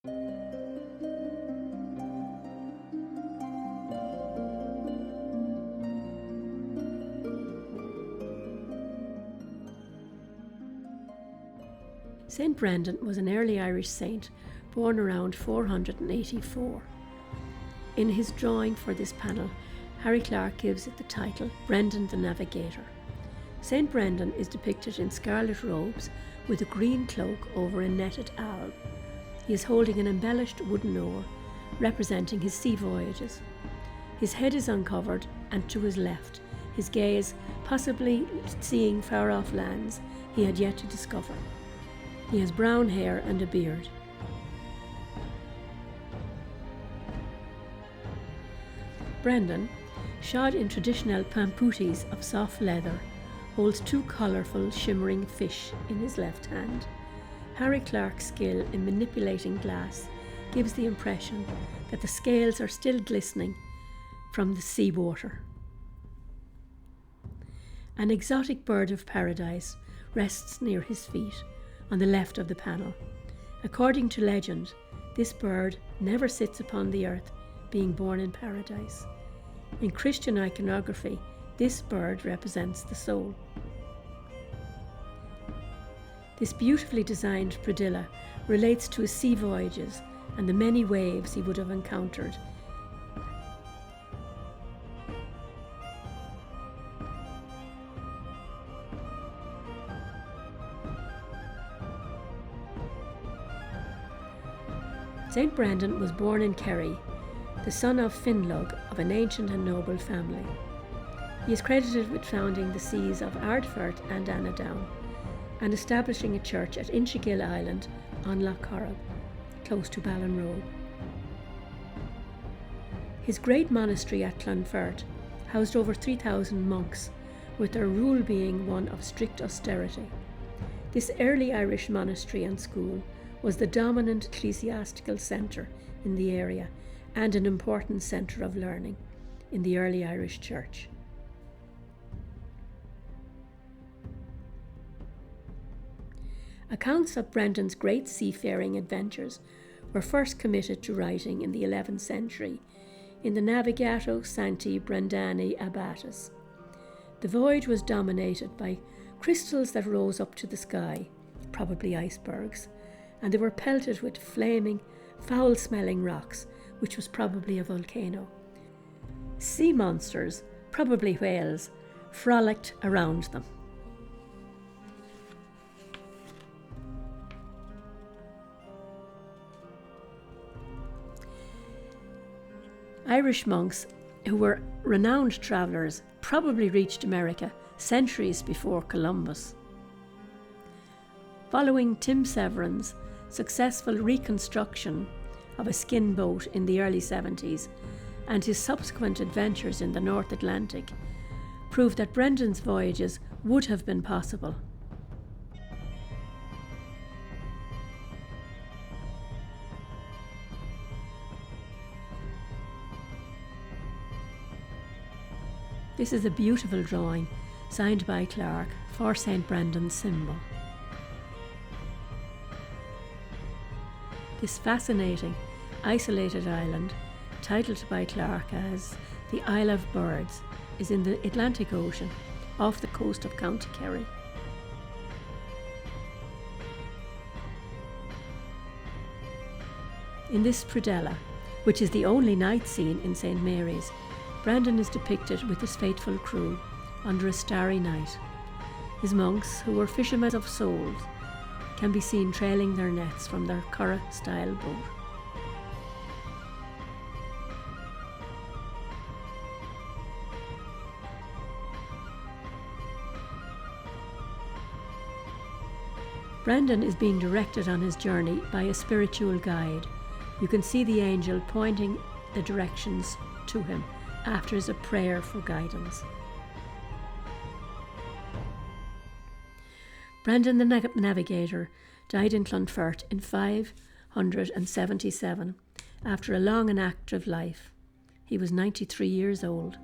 St. Brendan was an early Irish saint born around 484. In his drawing for this panel, Harry Clarke gives it the title Brendan the Navigator. St. Brendan is depicted in scarlet robes with a green cloak over a netted alb. He is holding an embellished wooden oar representing his sea voyages. His head is uncovered, and to his left, his gaze possibly seeing far-off lands he had yet to discover. He has brown hair and a beard. Brendan, shod in traditional pamputis of soft leather, holds two colourful shimmering fish in his left hand. Harry Clarke's skill in manipulating glass gives the impression that the scales are still glistening from the sea water. An exotic bird of paradise rests near his feet on the left of the panel. According to legend, this bird never sits upon the earth, being born in paradise. In Christian iconography, this bird represents the soul. This beautifully designed predella relates to his sea voyages and the many waves he would have encountered. St. Brendan was born in Kerry, the son of Finlug of an ancient and noble family. He is credited with founding the sees of Ardfert and Anadown and establishing a church at Inchigill Island on Lough Corrib, close to Ballinrobe. His great monastery at Clonfert housed over 3,000 monks, with their rule being one of strict austerity. This early Irish monastery and school was the dominant ecclesiastical centre in the area and an important centre of learning in the early Irish Church. Accounts of Brendan's great seafaring adventures were first committed to writing in the 11th century in the Navigato Sancti Brendani Abbatis. The voyage was dominated by crystals that rose up to the sky, probably icebergs, and they were pelted with flaming, foul-smelling rocks, which was probably a volcano. Sea monsters, probably whales, frolicked around them. Irish monks, who were renowned travellers, probably reached America centuries before Columbus. Following Tim Severin's successful reconstruction of a skin boat in the early 70s and his subsequent adventures in the North Atlantic, proved that Brendan's voyages would have been possible. This is a beautiful drawing signed by Clarke for St. Brendan's symbol. This fascinating, isolated island, titled by Clarke as the Isle of Birds, is in the Atlantic Ocean off the coast of County Kerry. In this predella, which is the only night scene in St. Mary's, Brendan is depicted with his faithful crew under a starry night. His monks, who were fishermen of souls, can be seen trailing their nets from their curragh-style boat. Brendan is being directed on his journey by a spiritual guide. You can see the angel pointing the directions to him after a prayer for guidance. Brendan the Navigator died in Clonfert in 577 after a long and active life. He was 93 years old.